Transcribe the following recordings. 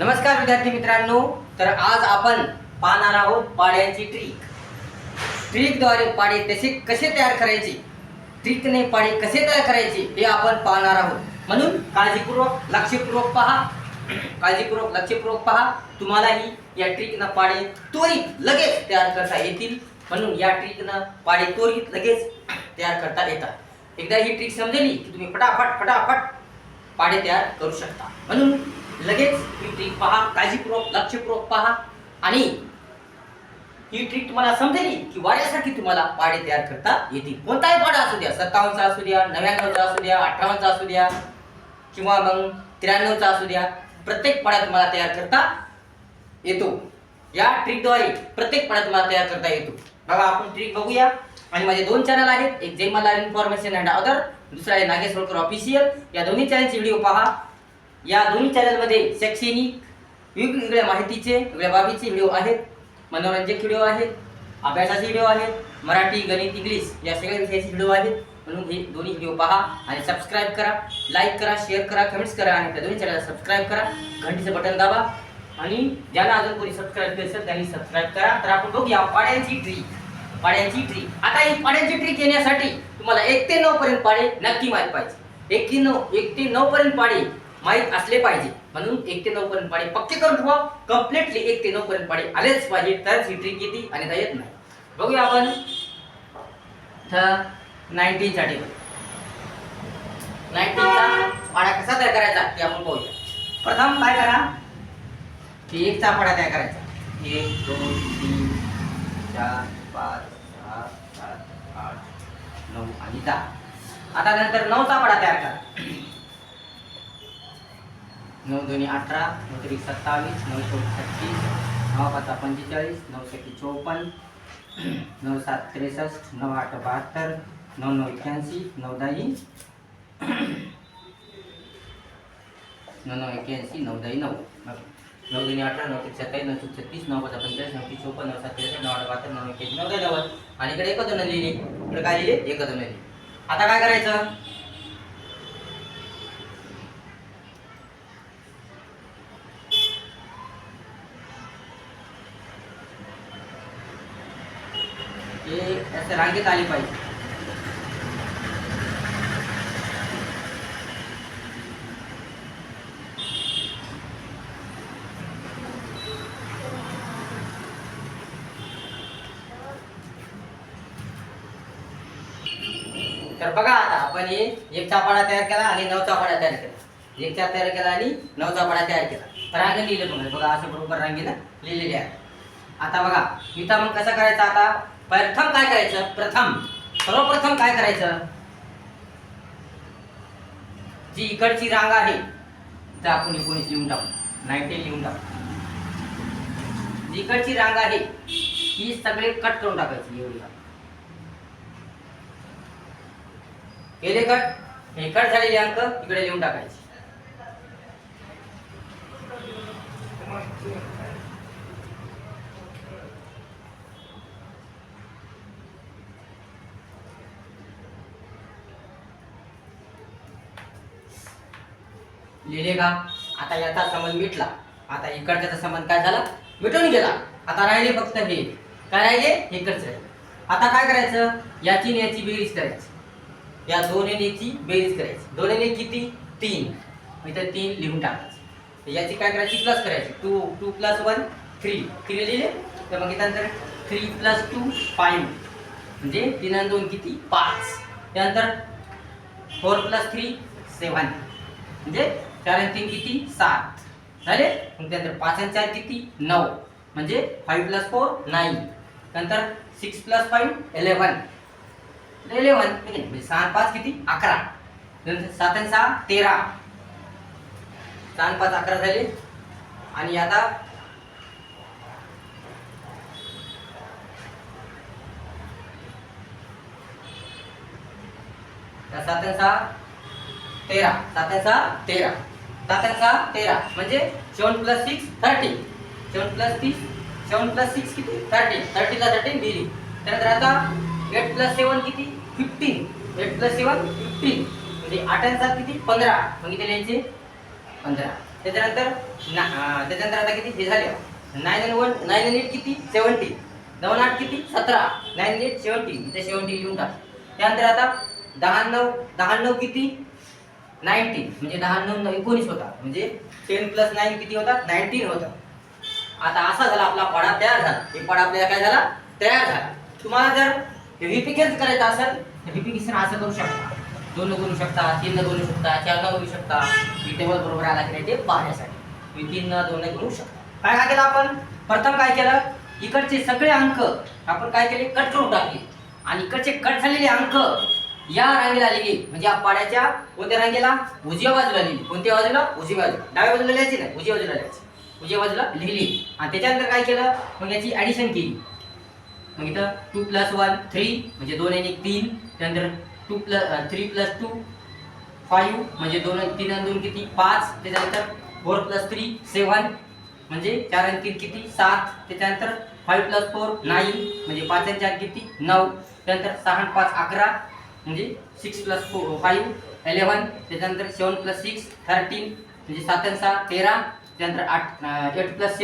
नमस्कार विद्यार्थी मित्रांनो, तर आज आपण पाहणार आहोत पाड्यांची ट्रिकद्वारे पाडे कसे तयार करायचे, ट्रिकने पाडे कसे तयार करायचे हे आपण पाहणार आहोत. म्हणून काळजीपूर्वक लक्षपूर्वक पहा. तुम्हालाही या ट्रिकनं पाडे त्वरित लगेच तयार करता येतील. म्हणून या ट्रिकनं पाडे त्वरित लगेच तयार करता येतात. एकदा ही ट्रिक समजली की तुम्ही फटाफट पाडे तयार करू शकता. म्हणून लगेच ही ट्रिक पहा, काळजीपूर्वक लक्षपूर्वक पहा. आणि ही ट्रिक तुम्हाला समजली की वाड्यासाठी तुम्हाला पाडे तयार करता येतील. कोणताही पाडा असू द्या, 57चा असू द्या, 99चा असू द्या, 58चा असू द्या किंवा मग 93चा असू द्या, प्रत्येक पाडा तुम्हाला तयार करता येतो. या ट्रिकद्वारे प्रत्येक पाडा तुम्हाला तयार करता येतो. बघा, आपण ट्रिक बघूया. आणि माझे दोन चॅनल आहेत, एक जय मल्हार इन्फॉर्मेशन अँड अदर, दुसरा आहे नागेश होळकर ऑफिशियल. या दोन्ही चॅनलचे व्हिडिओ पहा. या दोन्ही चॅनलमध्ये शैक्षणिक वेगवेगळ्या माहितीचे, वेगळ्या बाबीचे व्हिडिओ आहेत, मनोरंजक व्हिडिओ आहेत, अभ्यासाचे व्हिडिओ आहेत, मराठी, गणित, इंग्लिश या सगळ्या विषयाचे व्हिडिओ आहेत. म्हणून हे दोन्ही व्हिडिओ पहा आणि सबस्क्राईब करा, लाईक करा, शेअर करा, कमेंट्स करा आणि त्या दोन्ही चॅनलला सबस्क्राईब करा. घंटीचं बटन दाबा आणि ज्यांना अजून कोणी सबस्क्राईब केलं असेल त्यांनी सबस्क्राईब करा. तर आपण बघूया पाड्यांची ट्रिक. आता ही पाड्यांची ट्रिक येण्यासाठी तुम्हाला 1 ते 9 पर्यंत पाडे नक्की माहित पाहिजे. 1 ते 9 पर्यंत पाडे माहित असले पाहिजे. म्हणून 1 ते 9 पर्यंत पाडे पक्के करून ठेवा. कम्प्लीटली 1 ते 9 पर्यंत पाडे आलेच पाहिजे, तरच ही ट्रिक येते आणि त्या येत नाही. बघूया आपण 19 चा टेबल. 19 चा पाडा कसा तयार करायचा ते आपण पाहूया. प्रथम काय करा की 1 चा पाडा तयार करायचा. 1 2 3 4 5 6 7 8 9 आणि 10. आता नंतर 9 चा पाडा तयार करा. 9 2 18, 9 3 27, 9 4 36, 9 5 45, 9 6 54, 9 7 63, 9 8 72, 9 9 81, 9 10 9 9 81, 9 10 9. 9 2 18, 9 3 27, 9 6 36, 9 5 45, 9 3 54, 9 7 63, 9 8 72, 9 81, 9 10 90. आणि इकडे एकच दोन लिहिली, इकडे काय लिहिले? एकच दोन लिहिली. आता काय करायचं? ऐसे रांगेत आली पाहिजे. तर बघा, आता आपण हे 1 चा पाडा तयार केला आणि 9 चा पाडा तयार केला. 1 चा तयार केला आणि 9 चा पाडा तयार केला. रांगे लिहिले बघा, असं बरोबर रांगेला लिहिलेले आहे. आता बघा इथं मग कसं करायचं? आता प्रथम काय करायचं? सर्वप्रथम काय करायचं? जी इकडची रांग आहे तर आपण 19 लिहून टाकू, 19 लिहून टाकू. जी इकडची रांग आहे ही सगळे कट करून टाकायची. एवढी केले कट. हे कट झालेले अंक इकडे लिहून टाकायचे. लिहिले का? आता याचा संबंध मिटला. आता इकडचा संबंध काय झाला? मिटून गेला. आता राहिले फक्त हे. काय राहिले? एकच राहिले. आता काय करायचं? याची याची बेरीज करायची. या दोन्हीची बेरीज करायची. दोन्हीने किती? 3. इथे 3 लिहून टाकायचे. याची काय करायची? प्लस करायची. 2 + 1 3. 3 लिहिले तर मग त्यानंतर 3 + 2 5 म्हणजे 3 आणि 2 किती? 5. त्यानंतर 4 + 3 7 म्हणजे 4 आणि 3 किती? 7 झाले. मग त्यानंतर 5 आणि 4 किती? 9 म्हणजे 5 + 4 9. नंतर 6 + 5 11 म्हणजे 6 आणि 5 किती? 11. नंतर 7 आणि 6 13. 6 आणि 5 11 झाले. आणि आता त्या 7 आणि 6 13. 7 आणि 6 13. 7 आणि 6 13 म्हणजे 7 + 6 30. 7 + 30 7 + 6 किती? 30. 30 ला 13 दिली. त्यानंतर आता 8 + 7 किती? 15. 8 + 7 15 म्हणजे 8 आणि 7 किती? 15. मग इथे लिहायचे 15. त्याच्यानंतर आता किती हे झाले 9 आणि 1 9 आणि 8 किती 70 9 8 किती 17 9 आणि 8 70 इथे 70 लिहून टाक. त्यानंतर आता 10 9 किती 19 म्हणजे 10 9 19 होता म्हणजे 10 + 9 किती होता 19 होता. आता असा झाला आपला पाडा तयार झाला. हे पाडा आपल्याला काय झाला तयार झाला. तुम्हाला जर व्हिपिकेशन करायचं असेल तर व्हिपिकेशन असं करू शकता. 2 न करू शकता 3 न करू शकता 4 न करू शकता. ही टेबल बरोबर आला की नाही ते पाहण्यासाठी मी 3 न 2 न करू शकता. काय केलं आपण प्रथम काय केलं इकडचे सगळे अंक आपण काय केले कट करून टाकले आणि इकडचे कट झालेले अंक या रांगेला लिहिले म्हणजे या पाड्याच्या कोणत्या रांगेला उजव्या बाजूला लिहिली. कोणत्या बाजूला उजव्या बाजूला. डाव्या बाजूला लिहायची नाही उजव्या बाजूला लिहायची. उजव्या बाजूला लिहिली आणि त्याच्यानंतर काय केलं मग याची ॲडिशन केली. मग इथं 2 + 1 3 म्हणजे 2 आणि 1 3. त्यानंतर 3 + 2 5 म्हणजे 2 आणि 3 आणि 2 किती 5. त्याच्यानंतर 4 + 3 7 म्हणजे 4 आणि 3 किती 7. त्याच्यानंतर 5 + 4 9 म्हणजे 5 आणि 4 किती 9. त्यानंतर 6 आणि 5 11 म्हणजे 6 + 5 11. त्याच्यानंतर 7 + 6 13 म्हणजे 7 आणि 6 13. त्यानंतर 8 +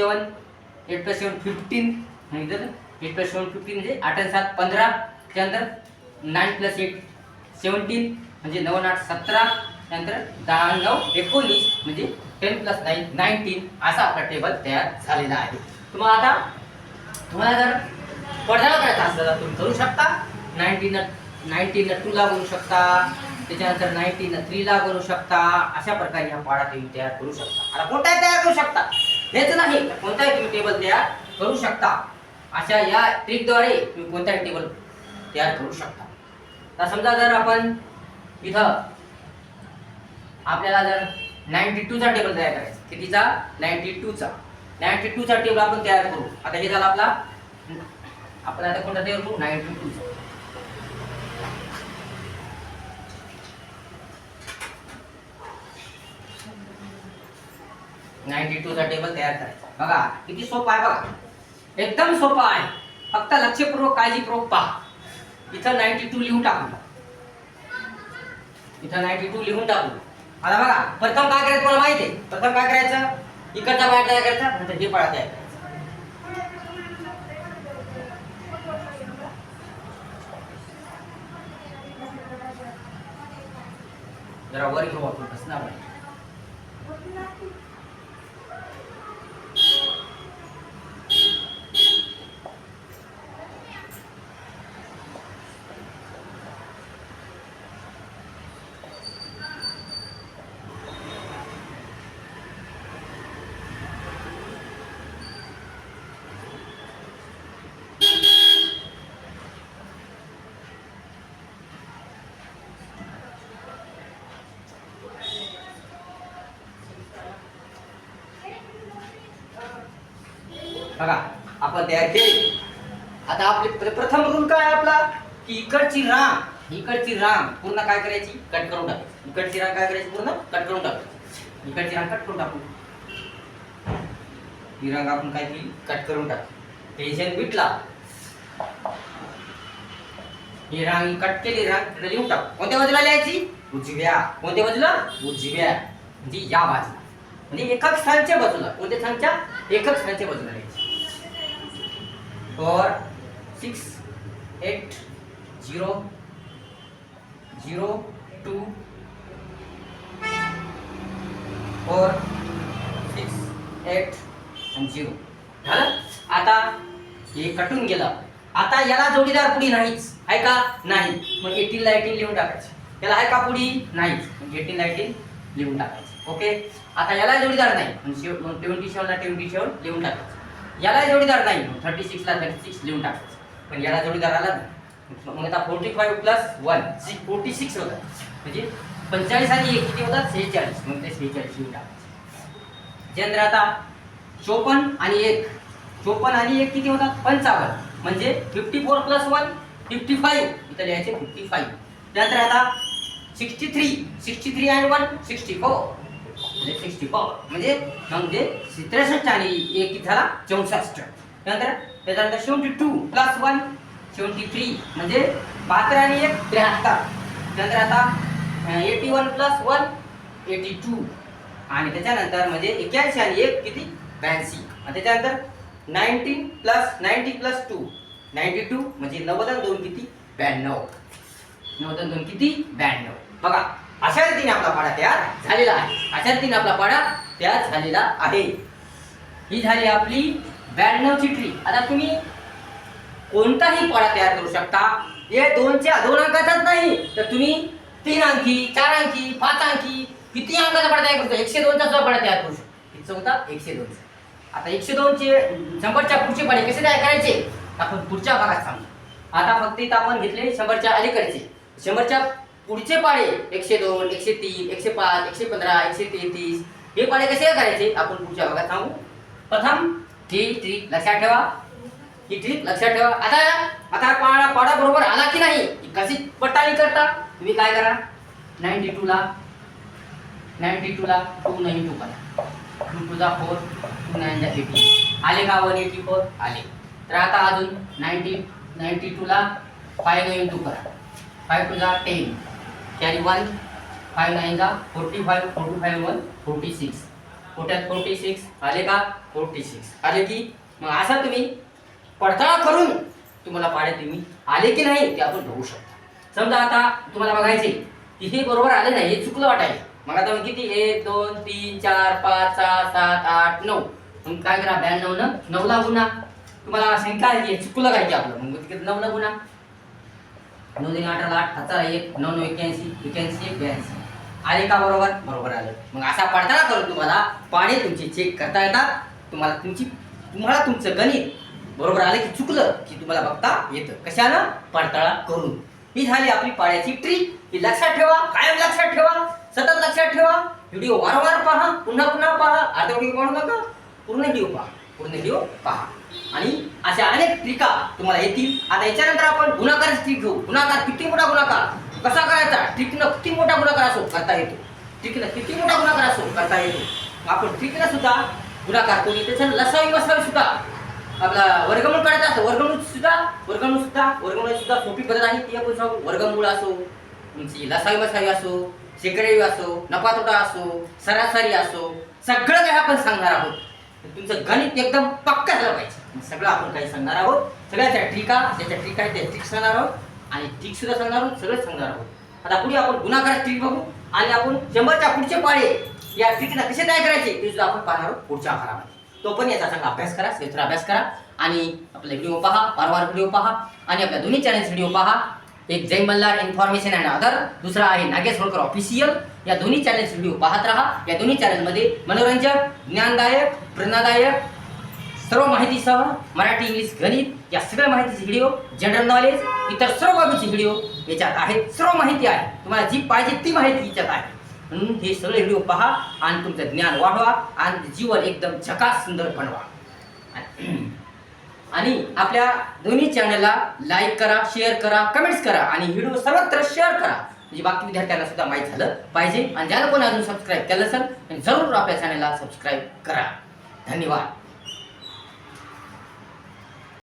7 15 म्हणजे 8 + 7 15 म्हणजे 8 आणि 7 15. त्यानंतर 9 + 8 17 म्हणजे 9 आणि 8 17. त्यानंतर 10 आणि 9 19 म्हणजे 10 + 9 19. असा आपला टेबल तयार झालेला आहे. तुम्हाला जर पडताळा करायचा असलं तर तुम्ही करू शकता. 19 2 ला करू शकता. त्याच्यानंतर 19 3 ला करू शकता. अशा प्रकारे हा पाडा तुम्ही तयार करू शकता. आता कोणताही तयार करू शकता हेच नाही कोणताही तुम्ही टेबल तयार करू शकता. अशा या ट्रिकद्वारे तुम्ही कोणताही टेबल तयार करू शकता. आता समजा जर आपण इथं आपल्याला जर 92 चा टेबल तयार करायचा. कितीचा 92 चा टेबल आपण तयार करू. आता हे झालं आपण आता कोणता तयार करू 92 चा. चा टेबल तयार करायचा. बघा किती सोपं आहे बघा एकदम सोपं आहे. फक्त लक्षपूर्वक काळजीपूर्वक पहा. इथं 92 लिहून टाकू. आता बघा प्रथम काय करायचं मला माहिती आहे. प्रथम काय करायचं इकडचा पाडा तयार करायचा नंतर हे पाडा तयार करायचा. जरा वर घेऊ आपण कसं ना बघा आपण तयार केली. आता आपले प्रथम रूल काय आपला की इकडची रांग पूर्ण काय करायची कट करून टाकायची. इकडची रांग काय करायची पूर्ण कट करून टाकायची. इकडची रांग कट करून टाकू. ही रांग आपण काय केली कट करून टाकू. टेन्शन मिटला. ही रांग कट केली. रांग लिहून टाकू. कोणत्या बाजूला लिहायची उजव्या. कोणत्या बाजूला उजव्या म्हणजे या बाजूला म्हणजे एकक स्थानच्या बाजूला. कोणत्या स्थानच्या एकक स्थानच्या बाजूला लिहायची. 4 6 8 0 0 2 4 6 8 आणि 0 झालं. आता हे कटून गेलं. आता याला जोडीदार पुढी नाहीच आहे का नाही. मग 18 ला 18 लिहून टाकायचं. याला आहे का पुढी नाहीच मग 18 ला 18 लिहून टाकायचं. ओके. आता याला जोडीदार नाही म्हणजे 27 ला 27 लिहून टाकायचं. याला जोडीदार नाही 36 ला 36 लिहून टाकायचं. पण याला जोडीदार आला नाही मग आता 45 + 1 46 होतात म्हणजे 45 आणि 1 किती होतात 46. मग ते 46 लिहून टाकायचं. त्यानंतर आता 54 आणि 1 किती होतात 55 म्हणजे 54 + 1 55 इथं लिहायचे 55. त्यानंतर आता 63 आणि 1 64 म्हणजे 64 म्हणजे 63 आणि 1 किती झाला 64. त्यानंतर 72 + 1 73 म्हणजे 72 आणि 1 73. त्यानंतर आता 81 + 1 82 आणि त्याच्यानंतर म्हणजे 81 आणि 1 किती 82 आणि त्याच्यानंतर 90 + 2 92 म्हणजे 90 आणि 2 किती 92 90 आणि 2 किती 92 बघा अशा रीतीने आपला पाडा तयार झालेला आहे. अशा रीतीने आपला पाडा तयार झालेला आहे. ही झाली आपली 92 ची ट्रिक. आता तुम्ही कोणताही पाडा तयार करू शकता. हे 2 अंकाचाच नाही तर तुम्ही 3 अंकी 4 अंकी 5 अंकी किती अंकाचा पाडा तयार करू शकता. 102 चा सुद्धा पाडा तयार करू शकता. किती होता 102 चा. आता 102 चे 100च्या पुढचे पाडे कसे तयार करायचे आपण पुढच्या भागात सांगू. आता फक्त इथं आपण घेतले 100च्या अलीकडचे. 100च्या पुढचे पाडे 102 103 105 115 133 हे पाडे कसे करायचे आपण पुढच्या भागात सांगू. प्रथम ही ट्रिक लक्षात ठेवा. ही ट्रिक लक्षात ठेवा. आता पाडा बरोबर आला की नाही कशी पट्टाणी करता तुम्ही काय करा 92 ला 292 करा. 2 to the 4 2 9 the 18 आले का 184 आले. तर आता अजून 92 ला 5 9 2 करा. 5 to the 10 कॅरी 1 5 9 ला 45 45 1 46 46 आले का 46 आले की मग असा तुम्ही पडताळा करून तुम्हाला पाडे तुम्ही आले की नाही ते आपण बघू शकता. समजा आता तुम्हाला बघायचे की हे बरोबर आले नाही हे चुकलं वाटायला. मग आता किती 1 2 3 4 5 6 7 8 9 मग काय करा 92 न 9 ला गुणा. तुम्हाला शंका आहे की चुकलं काय की आपलं मग किती 9 ला गुणा 9 2 8 8 हजार 1 9 9 81 81 82 आले का बरोबर बरोबर आलं. मग असा पडताळा करून तुम्हाला पाडे तुमचे चेक करता येतात. तुम्हाला तुमचं गणित बरोबर आले की चुकलं की तुम्हाला बघता येतं कशानं पडताळा करून. ही झाली आपली पाड्याची ट्रिक. ही लक्षात ठेवा कायम लक्षात ठेवा सतत लक्षात ठेवा. व्हिडिओ वारंवार पहा पुन्हा पुन्हा पहा. अर्धा व्हिडिओ पाहू नका पूर्ण व्हिडिओ पहा आणि अशा अनेक ट्रिका तुम्हाला येतील. आता याच्यानंतर आपण गुणाकाराची ट्रिक घेऊ. गुणाकार किती मोठा गुणाकार कसा करायचा. ट्रिकनं किती मोठा गुणाकार असो करता येतो. ट्रिकनं किती मोठा गुणाकार असो करता येतो. आपण ट्रिकनं सुद्धा गुणाकार करू. त्याच्यानं लसावी मसावी सुद्धा आपला वर्गमूळ काढायचा असतो. वर्गमूळ सुद्धा सोपी पद्धत आहे. ती आपण सांगू. वर्गमूळ असो तुमची लसावी मसावी असो शेकडेवी असो नफा तोटा असो सरासरी असो सगळं काही आपण सांगणार आहोत. तुमचं गणित एकदम पक्का झालं पाहिजे. सगळं आपण काही सांगणार आहोत. सगळ्याच्या ट्रिका ज्याच्या ट्रिक आहे त्या ट्रिक सांगणार आहोत आणि ट्रिक सुद्धा सांगणार आहोत. सगळं सांगणार आहोत. आता पुढे आपण गुणाकार ट्रिक बघू आणि आपण 100च्या पुढचे पाडे या ट्रिकला कसे तयार करायचे ते सुद्धा आपण पाहणार आहोत पुढच्या भागामध्ये. तो पण याचा चांगला अभ्यास करा सविस्तर अभ्यास करा आणि आपले व्हिडिओ पहा वारंवार व्हिडिओ पहा आणि आपल्या दोन्ही चॅनल्स व्हिडिओ पहा. एक जय मल्हार इन्फॉर्मेशन अँड अदर दुसरा आहे नागेश होळकर ऑफिशियल. या दोन्ही चॅनल्स व्हिडिओ पाहत राहा. या दोन्ही चॅनलमध्ये मनोरंजक ज्ञानदायक प्रेरणादायक सर्व माहितीसह मराठी इंग्लिश गणित या सगळ्या माहितीचे व्हिडिओ जनरल नॉलेज इतर सर्व बाबीचे व्हिडिओ याच्यात आहेत. सर्व माहिती आहे तुम्हाला जी पाहिजे ती माहिती याच्यात आहे. म्हणून हे सगळे व्हिडिओ पहा आणि तुमचं ज्ञान वाढवा आणि जीवन एकदम झकास सुंदर बनवा. आणि आपल्या दोन्ही चॅनलला लाईक करा शेअर करा कमेंट्स करा आणि व्हिडिओ सर्वत्र शेअर करा म्हणजे बाकी विद्यार्थ्यांना सुद्धा माहीत झालं पाहिजे. आणि ज्याला कोणी अजून सबस्क्राईब केलं असेल जरूर आपल्या चॅनलला सबस्क्राईब करा. धन्यवाद.